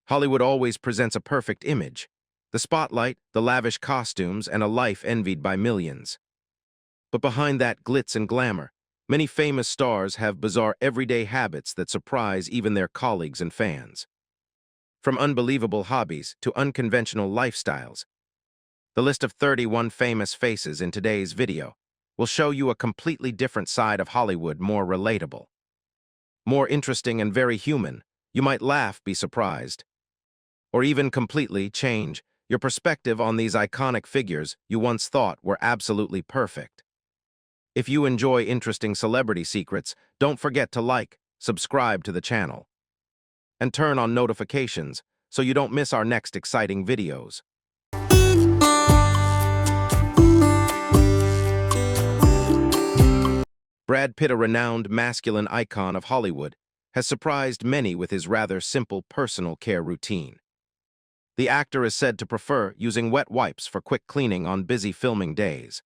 Hollywood always presents a perfect image: the spotlight, the lavish costumes, and a life envied by millions. But behind that glitz and glamour, many famous stars have bizarre everyday habits that surprise even their colleagues and fans. From unbelievable hobbies to unconventional lifestyles, the list of 31 famous faces in today's video will show you a completely different side of Hollywood, more relatable, more interesting, and very human. You might laugh, be surprised, or even completely change your perspective on these iconic figures you once thought were absolutely perfect. If you enjoy interesting celebrity secrets, don't forget to like, subscribe to the channel, and turn on notifications so you don't miss our next exciting videos. Brad Pitt, a renowned masculine icon of Hollywood, has surprised many with his rather simple personal care routine. The actor is said to prefer using wet wipes for quick cleaning on busy filming days,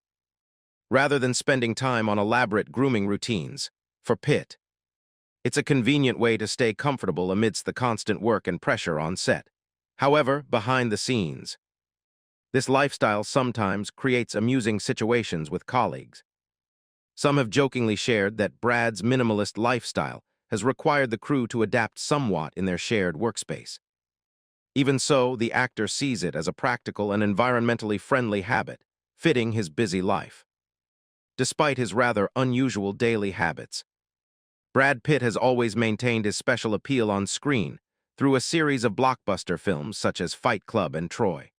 rather than spending time on elaborate grooming routines. For Pitt, it's a convenient way to stay comfortable amidst the constant work and pressure on set. However, behind the scenes, this lifestyle sometimes creates amusing situations with colleagues. Some have jokingly shared that Brad's minimalist lifestyle has required the crew to adapt somewhat in their shared workspace. Even so, the actor sees it as a practical and environmentally friendly habit, fitting his busy life. Despite his rather unusual daily habits, Brad Pitt has always maintained his special appeal on screen through a series of blockbuster films such as Fight Club and Troy.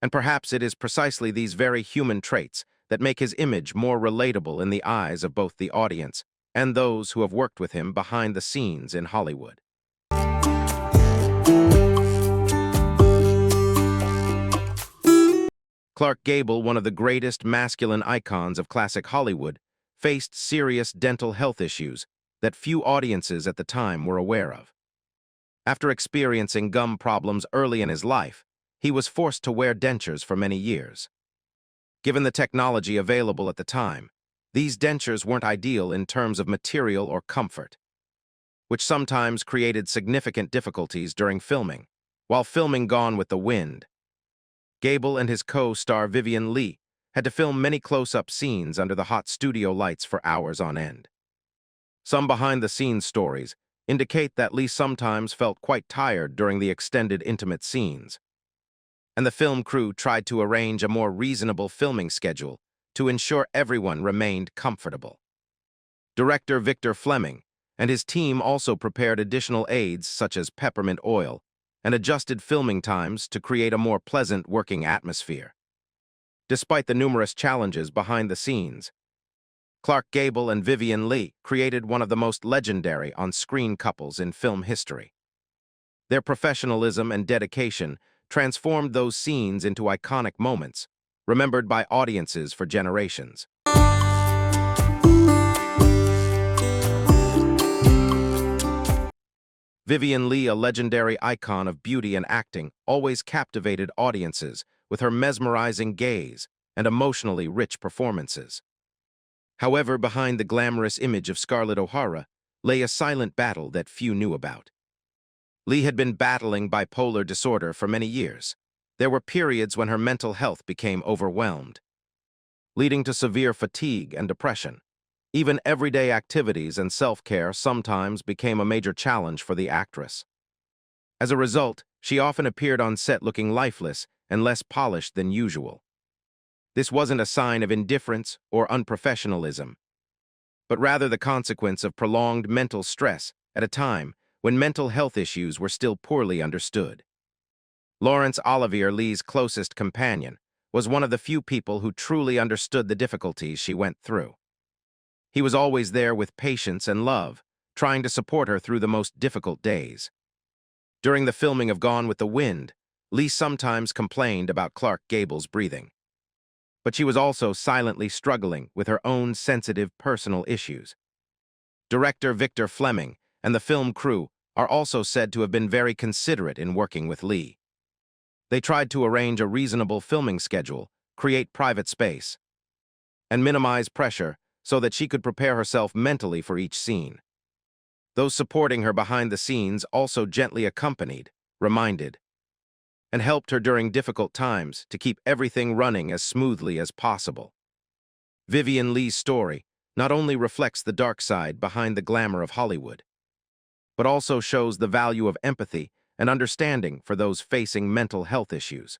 And perhaps it is precisely these very human traits that make his image more relatable in the eyes of both the audience and those who have worked with him behind the scenes in Hollywood. Clark Gable, one of the greatest masculine icons of classic Hollywood, faced serious dental health issues that few audiences at the time were aware of. After experiencing gum problems early in his life, he was forced to wear dentures for many years. Given the technology available at the time, these dentures weren't ideal in terms of material or comfort, which sometimes created significant difficulties during filming. While filming Gone with the Wind, Gable and his co-star Vivien Leigh had to film many close-up scenes under the hot studio lights for hours on end. Some behind-the-scenes stories indicate that Leigh sometimes felt quite tired during the extended intimate scenes, and the film crew tried to arrange a more reasonable filming schedule to ensure everyone remained comfortable. Director Victor Fleming and his team also prepared additional aids such as peppermint oil and adjusted filming times to create a more pleasant working atmosphere. Despite the numerous challenges behind the scenes, Clark Gable and Vivien Leigh created one of the most legendary on-screen couples in film history. Their professionalism and dedication transformed those scenes into iconic moments, remembered by audiences for generations. Vivien Leigh, a legendary icon of beauty and acting, always captivated audiences with her mesmerizing gaze and emotionally rich performances. However, behind the glamorous image of Scarlett O'Hara lay a silent battle that few knew about. Leigh had been battling bipolar disorder for many years. There were periods when her mental health became overwhelmed, leading to severe fatigue and depression. Even everyday activities and self-care sometimes became a major challenge for the actress. As a result, she often appeared on set looking lifeless and less polished than usual. This wasn't a sign of indifference or unprofessionalism, but rather the consequence of prolonged mental stress at a time when mental health issues were still poorly understood. Laurence Olivier, Leigh's closest companion, was one of the few people who truly understood the difficulties she went through. He was always there with patience and love, trying to support her through the most difficult days. During the filming of Gone with the Wind, Leigh sometimes complained about Clark Gable's breathing, but she was also silently struggling with her own sensitive personal issues. Director Victor Fleming and the film crew are also said to have been very considerate in working with Leigh. They tried to arrange a reasonable filming schedule, create private space, and minimize pressure so that she could prepare herself mentally for each scene. Those supporting her behind the scenes also gently accompanied, reminded, and helped her during difficult times to keep everything running as smoothly as possible. Vivian Lee's story not only reflects the dark side behind the glamour of Hollywood, but also shows the value of empathy and understanding for those facing mental health issues.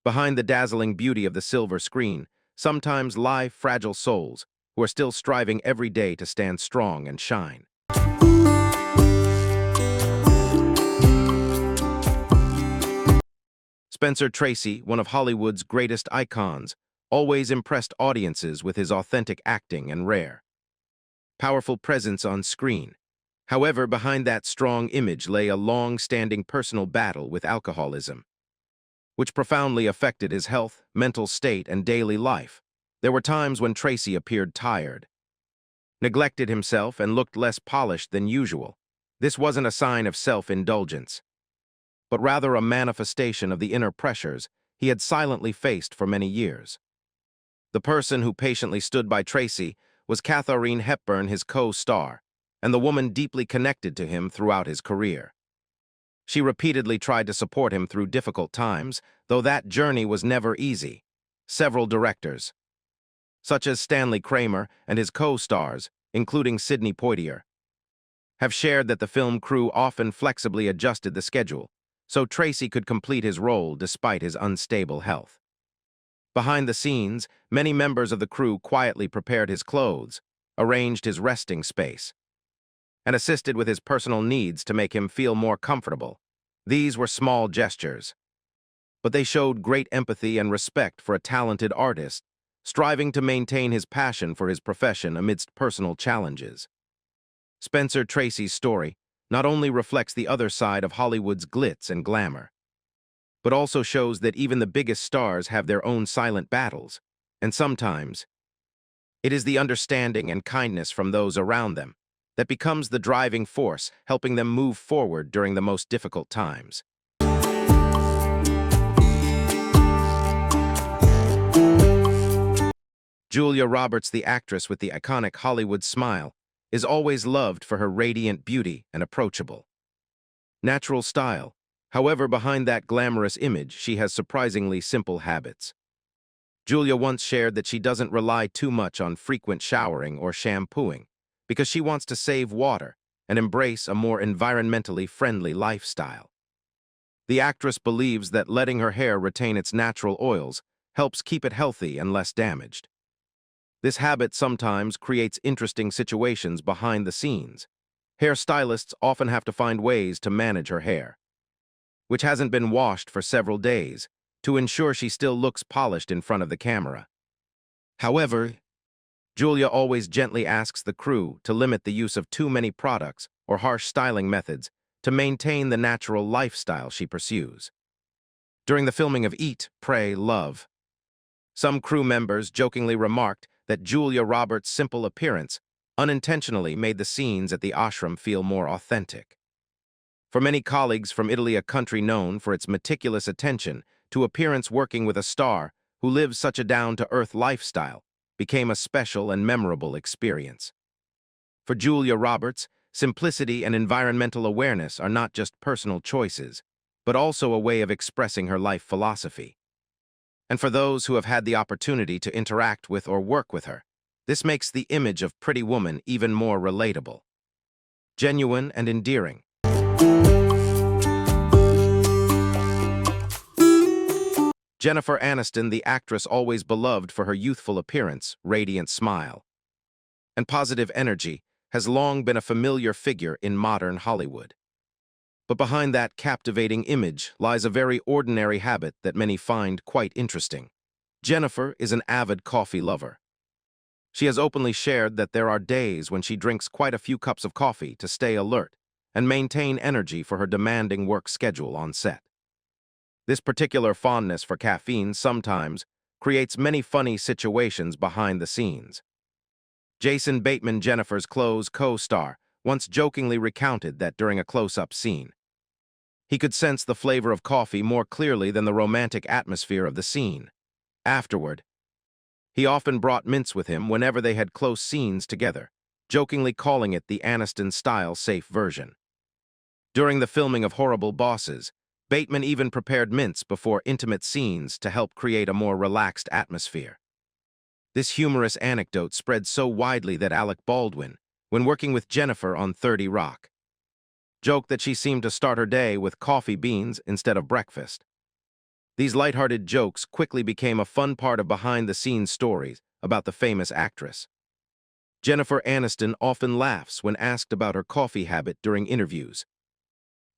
Behind the dazzling beauty of the silver screen sometimes lie fragile souls who are still striving every day to stand strong and shine. Spencer Tracy, one of Hollywood's greatest icons, always impressed audiences with his authentic acting and rare, powerful presence on screen. However, behind that strong image lay a long-standing personal battle with alcoholism, which profoundly affected his health, mental state, and daily life. There were times when Tracy appeared tired, neglected himself, and looked less polished than usual. This wasn't a sign of self-indulgence, but rather a manifestation of the inner pressures he had silently faced for many years. The person who patiently stood by Tracy was Katharine Hepburn, his co-star, and the woman deeply connected to him throughout his career. She repeatedly tried to support him through difficult times, though that journey was never easy. Several directors, such as Stanley Kramer and his co-stars, including Sidney Poitier, have shared that the film crew often flexibly adjusted the schedule so Tracy could complete his role despite his unstable health. Behind the scenes, many members of the crew quietly prepared his clothes, arranged his resting space, and assisted with his personal needs to make him feel more comfortable. These were small gestures, but they showed great empathy and respect for a talented artist, striving to maintain his passion for his profession amidst personal challenges. Spencer Tracy's story not only reflects the other side of Hollywood's glitz and glamour, but also shows that even the biggest stars have their own silent battles, and sometimes it is the understanding and kindness from those around them that becomes the driving force, helping them move forward during the most difficult times. Julia Roberts, the actress with the iconic Hollywood smile, is always loved for her radiant beauty and approachable, natural style. However, behind that glamorous image, she has surprisingly simple habits. Julia once shared that she doesn't rely too much on frequent showering or shampooing because she wants to save water and embrace a more environmentally friendly lifestyle. The actress believes that letting her hair retain its natural oils helps keep it healthy and less damaged. This habit sometimes creates interesting situations behind the scenes. Hairstylists often have to find ways to manage her hair, which hasn't been washed for several days, to ensure she still looks polished in front of the camera. However, Julia always gently asks the crew to limit the use of too many products or harsh styling methods to maintain the natural lifestyle she pursues. During the filming of Eat, Pray, Love, some crew members jokingly remarked that Julia Roberts' simple appearance unintentionally made the scenes at the ashram feel more authentic. For many colleagues from Italy, a country known for its meticulous attention to appearance, working with a star who lives such a down-to-earth lifestyle became a special and memorable experience. For Julia Roberts, simplicity and environmental awareness are not just personal choices, but also a way of expressing her life philosophy. And for those who have had the opportunity to interact with or work with her, this makes the image of Pretty Woman even more relatable, genuine, and endearing. Jennifer Aniston, the actress always beloved for her youthful appearance, radiant smile, and positive energy, has long been a familiar figure in modern Hollywood. But behind that captivating image lies a very ordinary habit that many find quite interesting. Jennifer is an avid coffee lover. She has openly shared that there are days when she drinks quite a few cups of coffee to stay alert and maintain energy for her demanding work schedule on set. This particular fondness for caffeine sometimes creates many funny situations behind the scenes. Jason Bateman, Jennifer's close co-star, once jokingly recounted that during a close-up scene, he could sense the flavor of coffee more clearly than the romantic atmosphere of the scene. Afterward, he often brought mints with him whenever they had close scenes together, jokingly calling it the Aniston-style safe version. During the filming of Horrible Bosses, Bateman even prepared mints before intimate scenes to help create a more relaxed atmosphere. This humorous anecdote spread so widely that Alec Baldwin, when working with Jennifer on 30 Rock, joked that she seemed to start her day with coffee beans instead of breakfast. These lighthearted jokes quickly became a fun part of behind-the-scenes stories about the famous actress. Jennifer Aniston often laughs when asked about her coffee habit during interviews,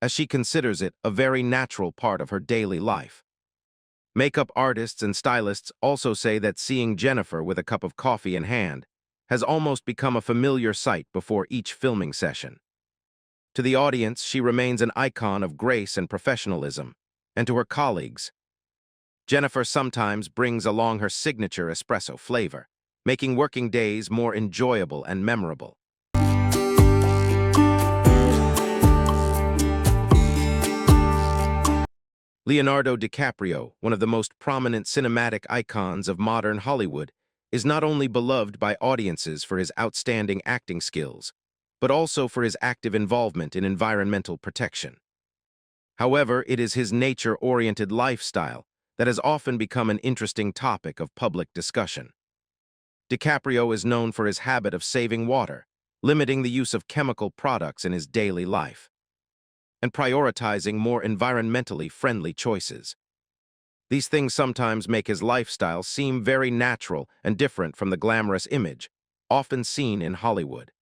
as she considers it a very natural part of her daily life. Makeup artists and stylists also say that seeing Jennifer with a cup of coffee in hand has almost become a familiar sight before each filming session. To the audience, she remains an icon of grace and professionalism, and to her colleagues, Jennifer sometimes brings along her signature espresso flavor, making working days more enjoyable and memorable. Leonardo DiCaprio, one of the most prominent cinematic icons of modern Hollywood, is not only beloved by audiences for his outstanding acting skills, but also for his active involvement in environmental protection. However, it is his nature-oriented lifestyle that has often become an interesting topic of public discussion. DiCaprio is known for his habit of saving water, limiting the use of chemical products in his daily life, and prioritizing more environmentally friendly choices. These things sometimes make his lifestyle seem very natural and different from the glamorous image often seen in Hollywood.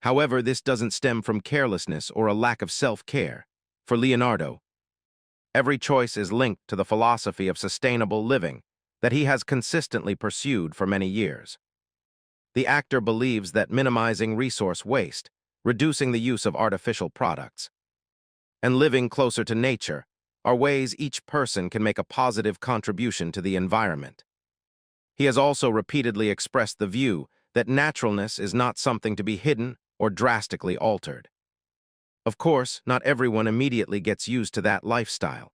However, this doesn't stem from carelessness or a lack of self-care. For Leonardo, every choice is linked to the philosophy of sustainable living that he has consistently pursued for many years. The actor believes that minimizing resource waste, reducing the use of artificial products, and living closer to nature are ways each person can make a positive contribution to the environment. He has also repeatedly expressed the view that naturalness is not something to be hidden or drastically altered. Of course, not everyone immediately gets used to that lifestyle.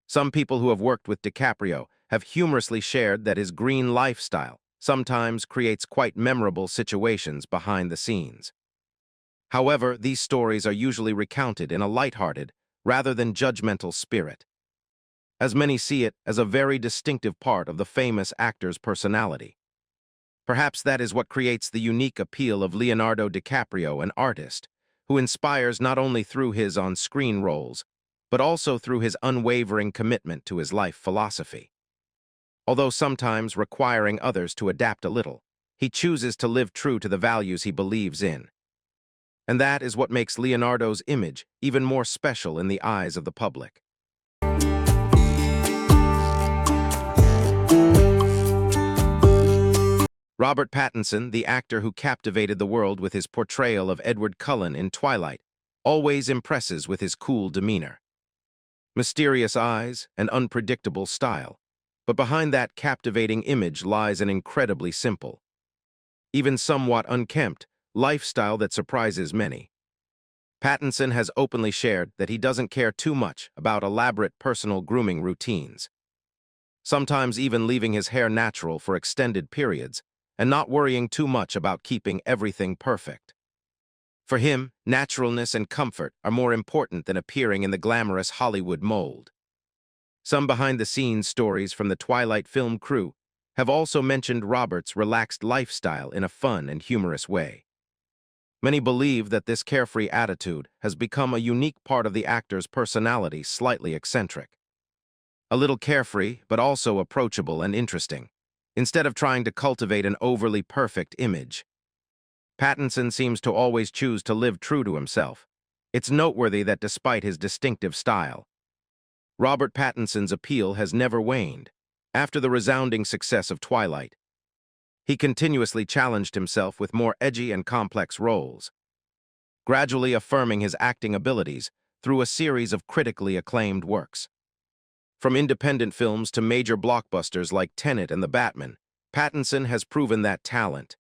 Some people who have worked with DiCaprio have humorously shared that his green lifestyle sometimes creates quite memorable situations behind the scenes. However, these stories are usually recounted in a lighthearted, rather than judgmental spirit, as many see it as a very distinctive part of the famous actor's personality. Perhaps that is what creates the unique appeal of Leonardo DiCaprio, an artist who inspires not only through his on-screen roles, but also through his unwavering commitment to his life philosophy. Although sometimes requiring others to adapt a little, he chooses to live true to the values he believes in. And that is what makes Leonardo's image even more special in the eyes of the public. Robert Pattinson, the actor who captivated the world with his portrayal of Edward Cullen in Twilight, always impresses with his cool demeanor, mysterious eyes, and unpredictable style. But behind that captivating image lies an incredibly simple, even somewhat unkempt, lifestyle that surprises many. Pattinson has openly shared that he doesn't care too much about elaborate personal grooming routines, sometimes even leaving his hair natural for extended periods and not worrying too much about keeping everything perfect. For him, naturalness and comfort are more important than appearing in the glamorous Hollywood mold. Some behind-the-scenes stories from the Twilight film crew have also mentioned Robert's relaxed lifestyle in a fun and humorous way. Many believe that this carefree attitude has become a unique part of the actor's personality, slightly eccentric. A little carefree, but also approachable and interesting, instead of trying to cultivate an overly perfect image. Pattinson seems to always choose to live true to himself. It's noteworthy that despite his distinctive style, Robert Pattinson's appeal has never waned. After the resounding success of Twilight, he continuously challenged himself with more edgy and complex roles, gradually affirming his acting abilities through a series of critically acclaimed works. From independent films to major blockbusters like Tenet and The Batman, Pattinson has proven that talent,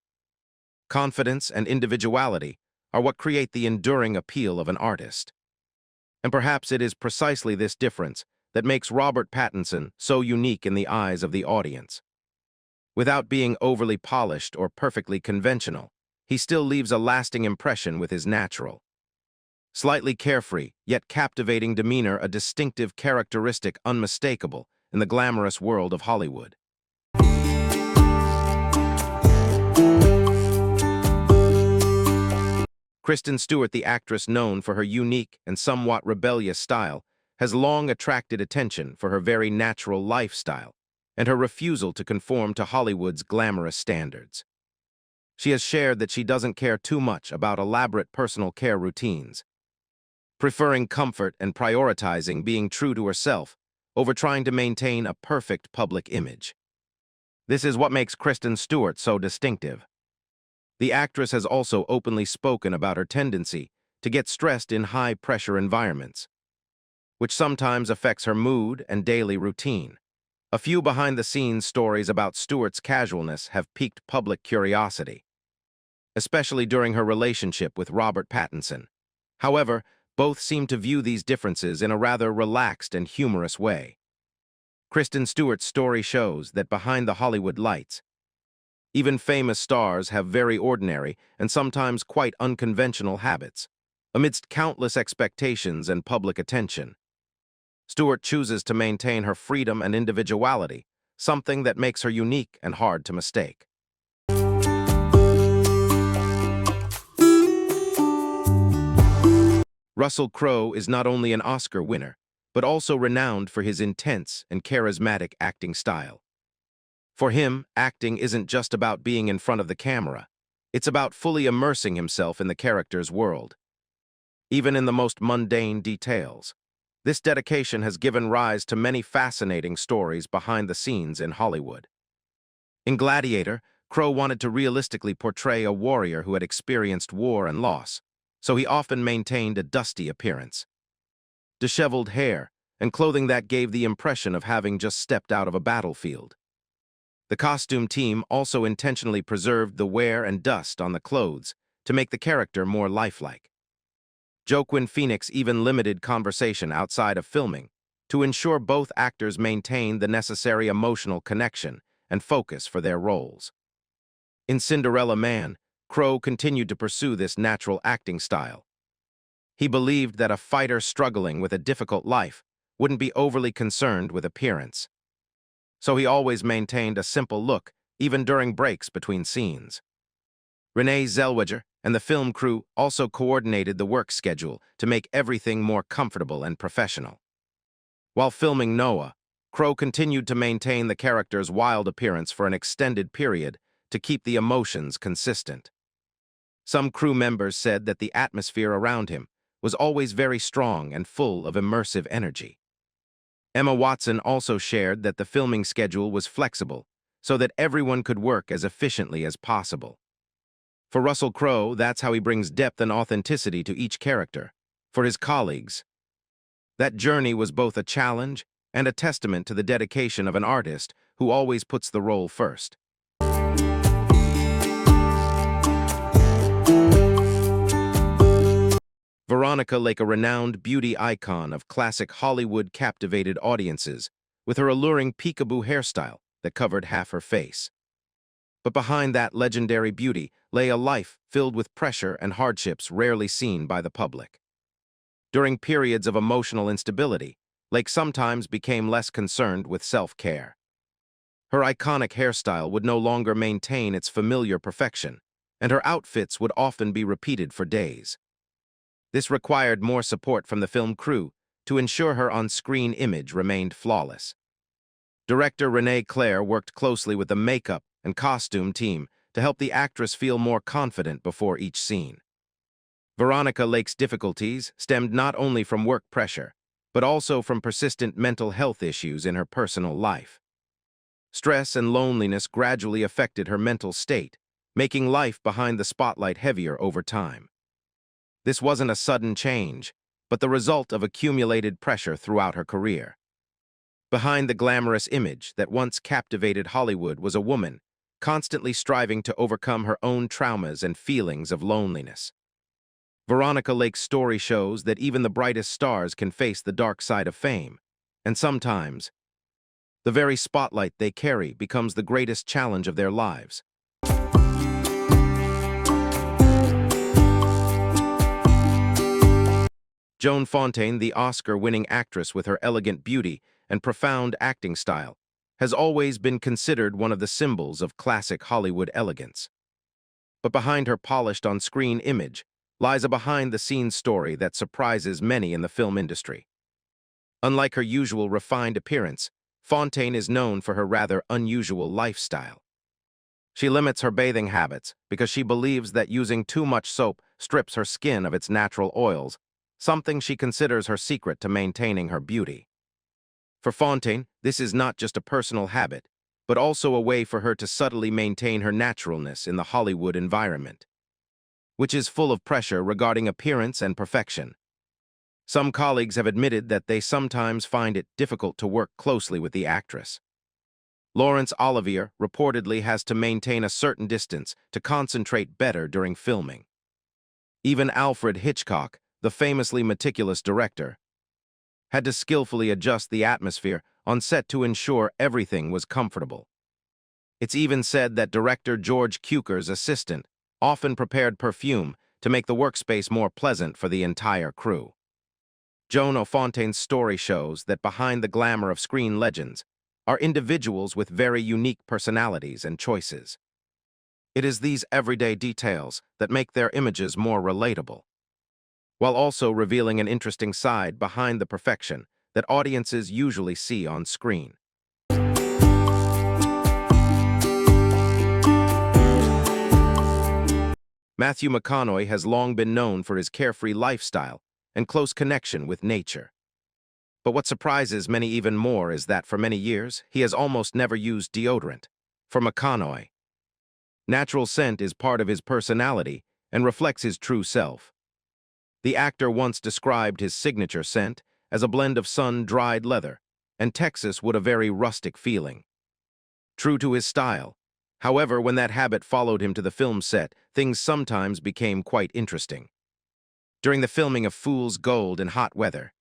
confidence, and individuality are what create the enduring appeal of an artist. And perhaps it is precisely this difference that makes Robert Pattinson so unique in the eyes of the audience. Without being overly polished or perfectly conventional, he still leaves a lasting impression with his natural, Slightly carefree, yet captivating demeanor, a distinctive characteristic unmistakable in the glamorous world of Hollywood. Kristen Stewart, the actress known for her unique and somewhat rebellious style, has long attracted attention for her very natural lifestyle and her refusal to conform to Hollywood's glamorous standards. She has shared that she doesn't care too much about elaborate personal care routines, preferring comfort and prioritizing being true to herself over trying to maintain a perfect public image. This is what makes Kristen Stewart so distinctive. The actress has also openly spoken about her tendency to get stressed in high-pressure environments, which sometimes affects her mood and daily routine. A few behind-the-scenes stories about Stewart's casualness have piqued public curiosity, especially during her relationship with Robert Pattinson. However, both seem to view these differences in a rather relaxed and humorous way. Kristen Stewart's story shows that behind the Hollywood lights, even famous stars have very ordinary and sometimes quite unconventional habits. Amidst countless expectations and public attention, Stewart chooses to maintain her freedom and individuality, something that makes her unique and hard to mistake. Russell Crowe is not only an Oscar winner, but also renowned for his intense and charismatic acting style. For him, acting isn't just about being in front of the camera. It's about fully immersing himself in the character's world, even in the most mundane details. This dedication has given rise to many fascinating stories behind the scenes in Hollywood. In Gladiator, Crowe wanted to realistically portray a warrior who had experienced war and loss, so he often maintained a dusty appearance, disheveled hair, and clothing that gave the impression of having just stepped out of a battlefield. The costume team also intentionally preserved the wear and dust on the clothes to make the character more lifelike. Joaquin Phoenix even limited conversation outside of filming to ensure both actors maintained the necessary emotional connection and focus for their roles. In Cinderella Man, Crowe continued to pursue this natural acting style. He believed that a fighter struggling with a difficult life wouldn't be overly concerned with appearance, so he always maintained a simple look, even during breaks between scenes. Renee Zellweger and the film crew also coordinated the work schedule to make everything more comfortable and professional. While filming Noah, Crowe continued to maintain the character's wild appearance for an extended period to keep the emotions consistent. Some crew members said that the atmosphere around him was always very strong and full of immersive energy. Emma Watson also shared that the filming schedule was flexible so that everyone could work as efficiently as possible. For Russell Crowe, that's how he brings depth and authenticity to each character. For his colleagues, that journey was both a challenge and a testament to the dedication of an artist who always puts the role first. Veronica Lake, a renowned beauty icon of classic Hollywood, captivated audiences with her alluring peekaboo hairstyle that covered half her face. But behind that legendary beauty lay a life filled with pressure and hardships rarely seen by the public. During periods of emotional instability, Lake sometimes became less concerned with self-care. Her iconic hairstyle would no longer maintain its familiar perfection, and her outfits would often be repeated for days. This required more support from the film crew to ensure her on-screen image remained flawless. Director Renee Claire worked closely with the makeup and costume team to help the actress feel more confident before each scene. Veronica Lake's difficulties stemmed not only from work pressure, but also from persistent mental health issues in her personal life. Stress and loneliness gradually affected her mental state, making life behind the spotlight heavier over time. This wasn't a sudden change, but the result of accumulated pressure throughout her career. Behind the glamorous image that once captivated Hollywood was a woman, constantly striving to overcome her own traumas and feelings of loneliness. Veronica Lake's story shows that even the brightest stars can face the dark side of fame, and sometimes, the very spotlight they carry becomes the greatest challenge of their lives. Joan Fontaine, the Oscar-winning actress with her elegant beauty and profound acting style, has always been considered one of the symbols of classic Hollywood elegance. But behind her polished on-screen image lies a behind-the-scenes story that surprises many in the film industry. Unlike her usual refined appearance, Fontaine is known for her rather unusual lifestyle. She limits her bathing habits because she believes that using too much soap strips her skin of its natural oils, something she considers her secret to maintaining her beauty. For Fontaine, this is not just a personal habit, but also a way for her to subtly maintain her naturalness in the Hollywood environment, which is full of pressure regarding appearance and perfection. Some colleagues have admitted that they sometimes find it difficult to work closely with the actress. Laurence Olivier reportedly has to maintain a certain distance to concentrate better during filming. Even Alfred Hitchcock, the famously meticulous director, had to skillfully adjust the atmosphere on set to ensure everything was comfortable. It's even said that director George Cukor's assistant often prepared perfume to make the workspace more pleasant for the entire crew. Joan Fontaine's story shows that behind the glamour of screen legends are individuals with very unique personalities and choices. It is these everyday details that make their images more relatable, while also revealing an interesting side behind the perfection that audiences usually see on screen. Matthew McConaughey has long been known for his carefree lifestyle and close connection with nature. But what surprises many even more is that for many years, he has almost never used deodorant. For McConaughey, natural scent is part of his personality and reflects his true self. The actor once described his signature scent as a blend of sun-dried leather and Texas wood, a very rustic feeling. True to his style, however, when that habit followed him to the film set, things sometimes became quite interesting. During the filming of Fool's Gold in hot weather,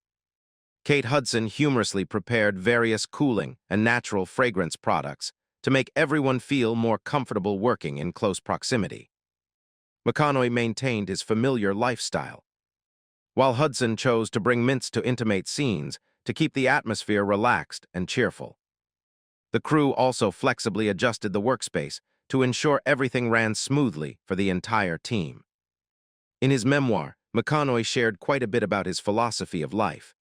Kate Hudson humorously prepared various cooling and natural fragrance products to make everyone feel more comfortable working in close proximity. McConaughey maintained his familiar lifestyle, while Hudson chose to bring mints to intimate scenes to keep the atmosphere relaxed and cheerful. The crew also flexibly adjusted the workspace to ensure everything ran smoothly for the entire team. In his memoir, McConaughey shared quite a bit about his philosophy of life,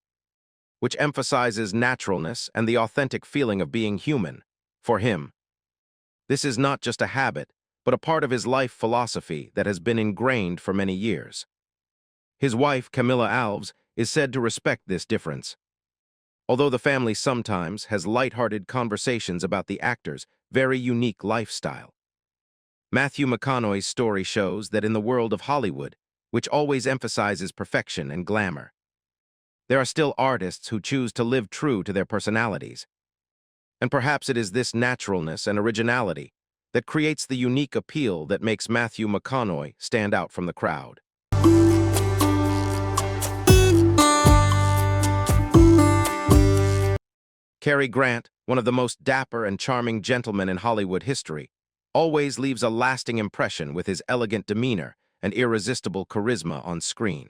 which emphasizes naturalness and the authentic feeling of being human. For him, this is not just a habit, but a part of his life philosophy that has been ingrained for many years. His wife, Camilla Alves, is said to respect this difference, although the family sometimes has lighthearted conversations about the actor's very unique lifestyle. Matthew McConaughey's story shows that in the world of Hollywood, which always emphasizes perfection and glamour, there are still artists who choose to live true to their personalities. And perhaps it is this naturalness and originality that creates the unique appeal that makes Matthew McConaughey stand out from the crowd. Cary Grant, one of the most dapper and charming gentlemen in Hollywood history, always leaves a lasting impression with his elegant demeanor and irresistible charisma on screen.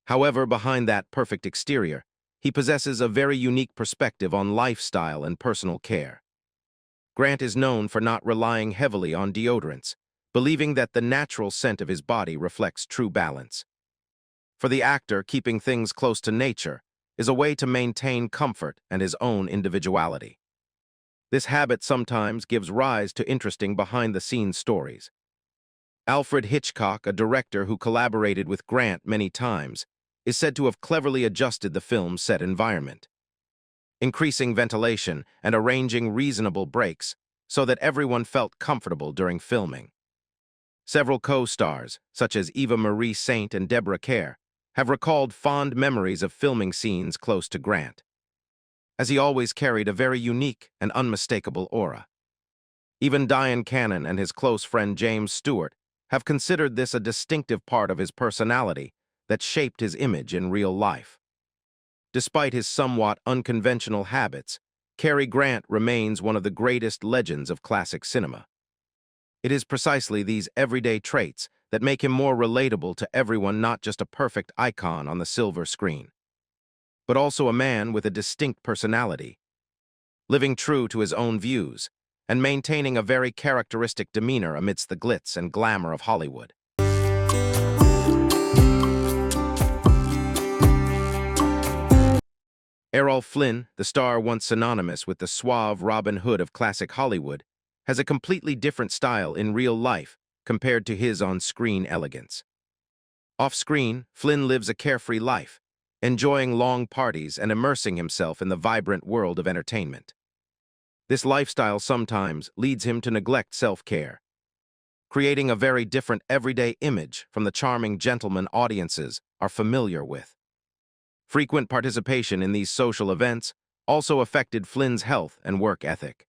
However, behind that perfect exterior, he possesses a very unique perspective on lifestyle and personal care. Grant is known for not relying heavily on deodorants, believing that the natural scent of his body reflects true balance. For the actor, keeping things close to nature is a way to maintain comfort and his own individuality. This habit sometimes gives rise to interesting behind-the-scenes stories. Alfred Hitchcock, a director who collaborated with Grant many times, is said to have cleverly adjusted the film's set environment, increasing ventilation and arranging reasonable breaks so that everyone felt comfortable during filming. Several co-stars, such as Eva Marie Saint and Deborah Kerr, have recalled fond memories of filming scenes close to Grant, as he always carried a very unique and unmistakable aura. Even Dyan Cannon and his close friend James Stewart have considered this a distinctive part of his personality that shaped his image in real life. Despite his somewhat unconventional habits, Cary Grant remains one of the greatest legends of classic cinema. It is precisely these everyday traits that make him more relatable to everyone, not just a perfect icon on the silver screen, but also a man with a distinct personality, living true to his own views and maintaining a very characteristic demeanor amidst the glitz and glamour of Hollywood. Errol Flynn, the star once synonymous with the suave Robin Hood of classic Hollywood, has a completely different style in real life compared to his on-screen elegance. Off-screen, Flynn lives a carefree life, enjoying long parties and immersing himself in the vibrant world of entertainment. This lifestyle sometimes leads him to neglect self-care, creating a very different everyday image from the charming gentleman audiences are familiar with. Frequent participation in these social events also affected Flynn's health and work ethic.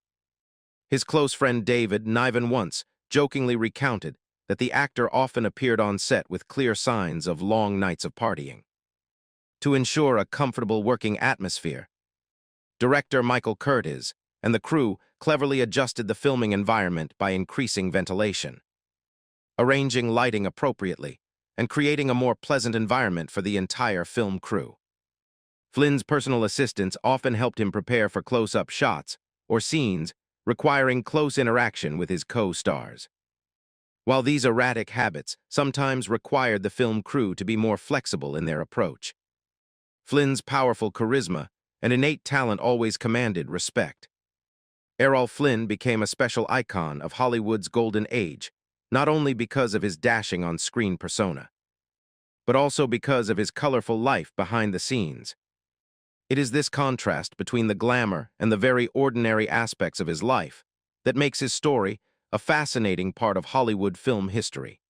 His close friend David Niven once jokingly recounted that the actor often appeared on set with clear signs of long nights of partying. To ensure a comfortable working atmosphere, director Michael Curtiz and the crew cleverly adjusted the filming environment by increasing ventilation, arranging lighting appropriately, and creating a more pleasant environment for the entire film crew. Flynn's personal assistants often helped him prepare for close-up shots or scenes requiring close interaction with his co-stars. While these erratic habits sometimes required the film crew to be more flexible in their approach, Flynn's powerful charisma and innate talent always commanded respect. Errol Flynn became a special icon of Hollywood's golden age, not only because of his dashing on-screen persona, but also because of his colorful life behind the scenes. It is this contrast between the glamour and the very ordinary aspects of his life that makes his story a fascinating part of Hollywood film history.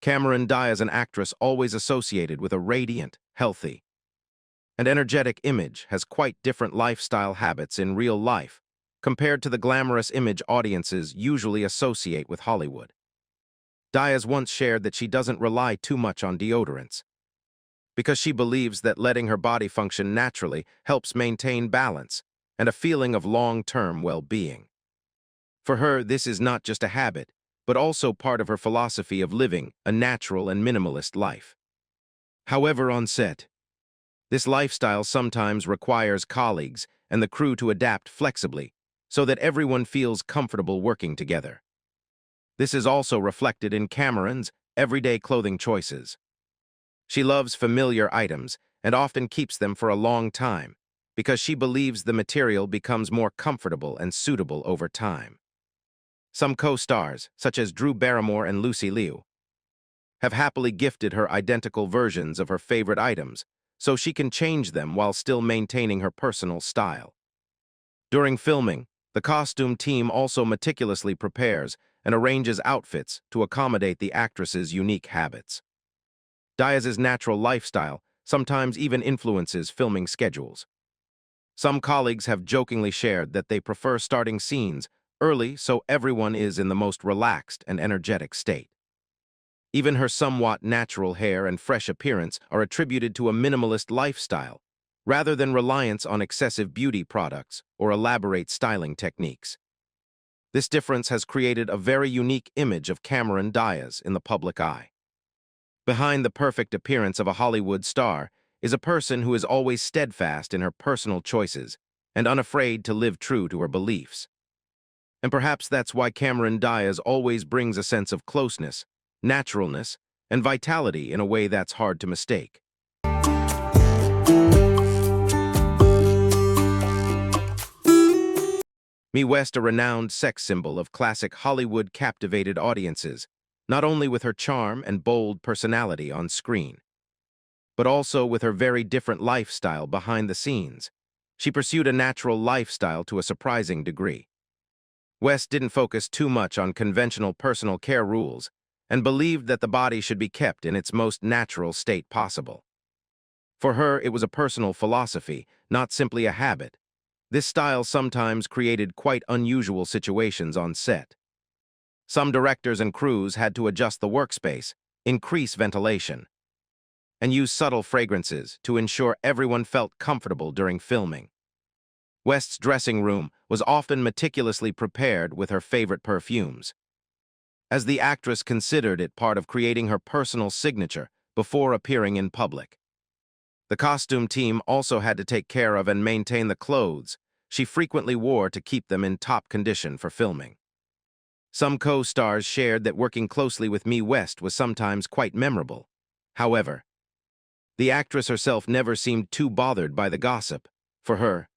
Cameron Diaz, an actress always associated with a radiant, healthy, and energetic image, has quite different lifestyle habits in real life compared to the glamorous image audiences usually associate with Hollywood. Diaz once shared that she doesn't rely too much on deodorants because she believes that letting her body function naturally helps maintain balance and a feeling of long-term well-being. For her, this is not just a habit, but also part of her philosophy of living a natural and minimalist life. However, on set, this lifestyle sometimes requires colleagues and the crew to adapt flexibly so that everyone feels comfortable working together. This is also reflected in Cameron's everyday clothing choices. She loves familiar items and often keeps them for a long time because she believes the material becomes more comfortable and suitable over time. Some co-stars, such as Drew Barrymore and Lucy Liu, have happily gifted her identical versions of her favorite items so she can change them while still maintaining her personal style. During filming, the costume team also meticulously prepares and arranges outfits to accommodate the actress's unique habits. Diaz's natural lifestyle sometimes even influences filming schedules. Some colleagues have jokingly shared that they prefer starting scenes early so everyone is in the most relaxed and energetic state. Even her somewhat natural hair and fresh appearance are attributed to a minimalist lifestyle, rather than reliance on excessive beauty products or elaborate styling techniques. This difference has created a very unique image of Cameron Diaz in the public eye. Behind the perfect appearance of a Hollywood star is a person who is always steadfast in her personal choices and unafraid to live true to her beliefs. And perhaps that's why Cameron Diaz always brings a sense of closeness, naturalness, and vitality in a way that's hard to mistake. Mae West, a renowned sex symbol of classic Hollywood, captivated audiences, not only with her charm and bold personality on screen, but also with her very different lifestyle behind the scenes. She pursued a natural lifestyle to a surprising degree. West didn't focus too much on conventional personal care rules and believed that the body should be kept in its most natural state possible. For her, it was a personal philosophy, not simply a habit. This style sometimes created quite unusual situations on set. Some directors and crews had to adjust the workspace, increase ventilation, and use subtle fragrances to ensure everyone felt comfortable during filming. West's dressing room was often meticulously prepared with her favorite perfumes, as the actress considered it part of creating her personal signature before appearing in public. The costume team also had to take care of and maintain the clothes she frequently wore to keep them in top condition for filming. Some co-stars shared that working closely with Mae West was sometimes quite memorable. However, the actress herself never seemed too bothered by the gossip. For her,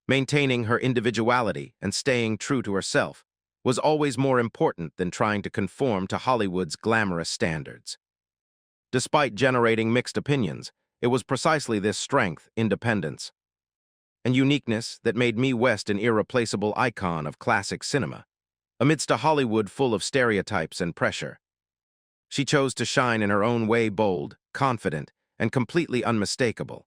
maintaining her individuality and staying true to herself was always more important than trying to conform to Hollywood's glamorous standards. Despite generating mixed opinions, it was precisely this strength, independence, and uniqueness that made Mae West an irreplaceable icon of classic cinema. Amidst a Hollywood full of stereotypes and pressure, she chose to shine in her own way, bold, confident, and completely unmistakable.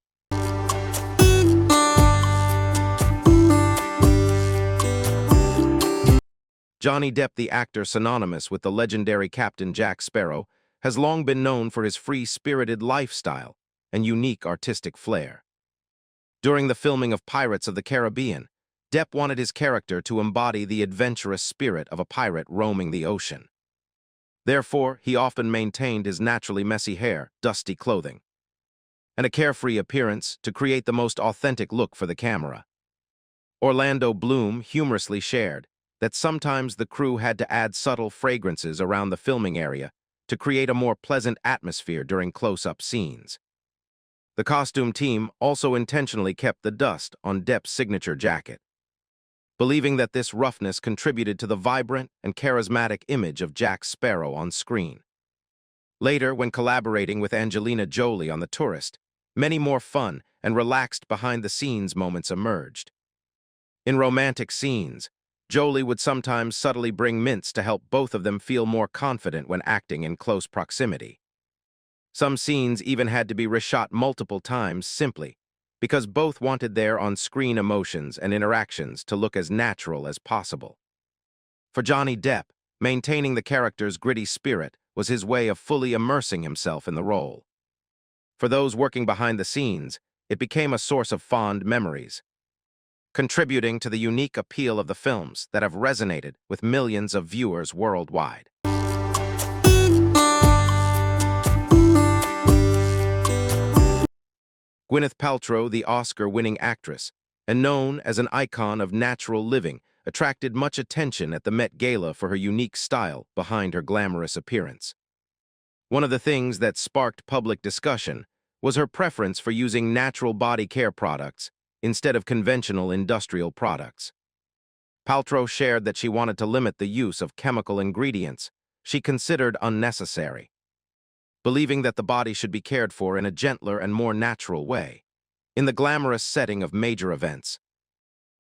Johnny Depp, the actor synonymous with the legendary Captain Jack Sparrow, has long been known for his free-spirited lifestyle and unique artistic flair. During the filming of Pirates of the Caribbean, Depp wanted his character to embody the adventurous spirit of a pirate roaming the ocean. Therefore, he often maintained his naturally messy hair, dusty clothing, and a carefree appearance to create the most authentic look for the camera. Orlando Bloom humorously shared that sometimes the crew had to add subtle fragrances around the filming area to create a more pleasant atmosphere during close-up scenes. The costume team also intentionally kept the dust on Depp's signature jacket, believing that this roughness contributed to the vibrant and charismatic image of Jack Sparrow on screen. Later, when collaborating with Angelina Jolie on The Tourist, many more fun and relaxed behind-the-scenes moments emerged. In romantic scenes, Jolie would sometimes subtly bring mints to help both of them feel more confident when acting in close proximity. Some scenes even had to be reshot multiple times simply because both wanted their on-screen emotions and interactions to look as natural as possible. For Johnny Depp, maintaining the character's gritty spirit was his way of fully immersing himself in the role. For those working behind the scenes, it became a source of fond memories, contributing to the unique appeal of the films that have resonated with millions of viewers worldwide. Gwyneth Paltrow, the Oscar-winning actress, and known as an icon of natural living, attracted much attention at the Met Gala for her unique style behind her glamorous appearance. One of the things that sparked public discussion was her preference for using natural body care products instead of conventional industrial products. Paltrow shared that she wanted to limit the use of chemical ingredients she considered unnecessary, believing that the body should be cared for in a gentler and more natural way, in the glamorous setting of major events.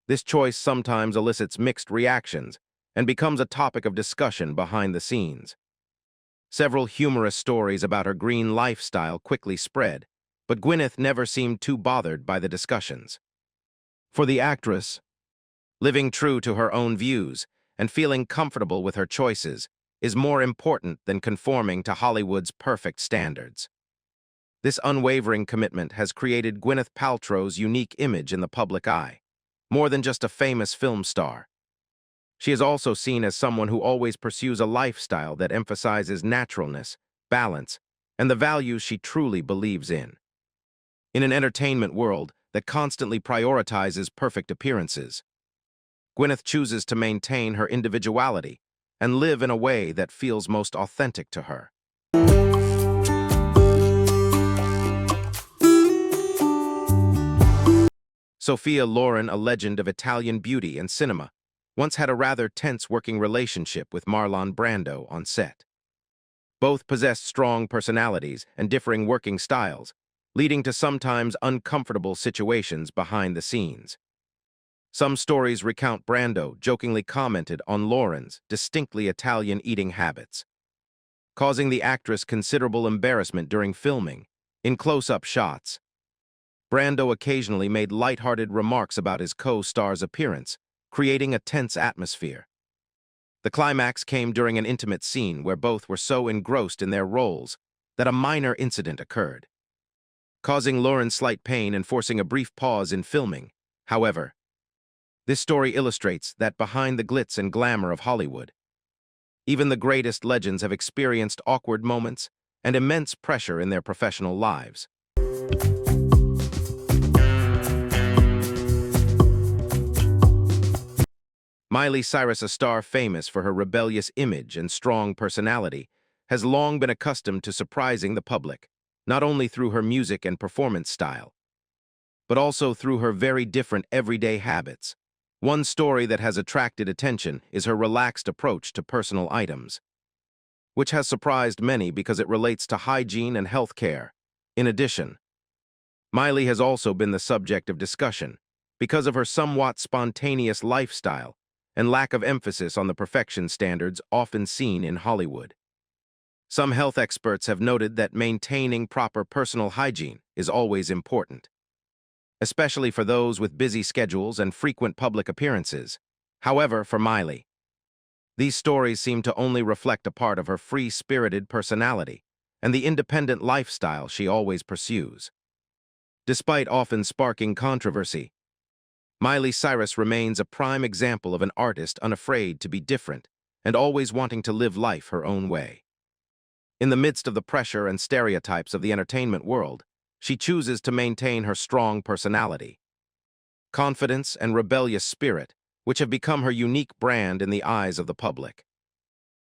This choice sometimes elicits mixed reactions and becomes a topic of discussion behind the scenes. Several humorous stories about her green lifestyle quickly spread, but Gwyneth never seemed too bothered by the discussions. For the actress, living true to her own views and feeling comfortable with her choices is more important than conforming to Hollywood's perfect standards. This unwavering commitment has created Gwyneth Paltrow's unique image in the public eye. More than just a famous film star, she is also seen as someone who always pursues a lifestyle that emphasizes naturalness, balance, and the values she truly believes in. In an entertainment world that constantly prioritizes perfect appearances, Gwyneth chooses to maintain her individuality and live in a way that feels most authentic to her. Sophia Loren, a legend of Italian beauty and cinema, once had a rather tense working relationship with Marlon Brando on set. Both possessed strong personalities and differing working styles, leading to sometimes uncomfortable situations behind the scenes. Some stories recount Brando jokingly commented on Loren's distinctly Italian eating habits, causing the actress considerable embarrassment during filming. In close-up shots, Brando occasionally made lighthearted remarks about his co-star's appearance, creating a tense atmosphere. The climax came during an intimate scene where both were so engrossed in their roles that a minor incident occurred, causing Loren slight pain and forcing a brief pause in filming. However, This story illustrates that behind the glitz and glamour of Hollywood, even the greatest legends have experienced awkward moments and immense pressure in their professional lives. Miley Cyrus, a star famous for her rebellious image and strong personality, has long been accustomed to surprising the public, not only through her music and performance style, but also through her very different everyday habits. One story that has attracted attention is her relaxed approach to personal items, which has surprised many because it relates to hygiene and health care. In addition, Miley has also been the subject of discussion because of her somewhat spontaneous lifestyle and lack of emphasis on the perfection standards often seen in Hollywood. Some health experts have noted that maintaining proper personal hygiene is always important, especially for those with busy schedules and frequent public appearances. However, for Miley, these stories seem to only reflect a part of her free-spirited personality and the independent lifestyle she always pursues. Despite often sparking controversy, Miley Cyrus remains a prime example of an artist unafraid to be different and always wanting to live life her own way. In the midst of the pressure and stereotypes of the entertainment world, she chooses to maintain her strong personality, confidence, and rebellious spirit, which have become her unique brand in the eyes of the public.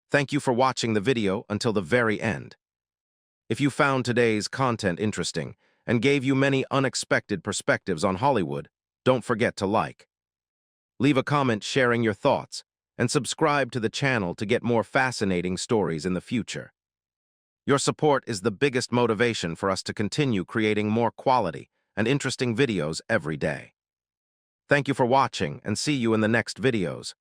Thank you for watching the video until the very end. If you found today's content interesting and gave you many unexpected perspectives on Hollywood, don't forget to like, leave a comment sharing your thoughts, and subscribe to the channel to get more fascinating stories in the future. Your support is the biggest motivation for us to continue creating more quality and interesting videos every day. Thank you for watching, and see you in the next videos.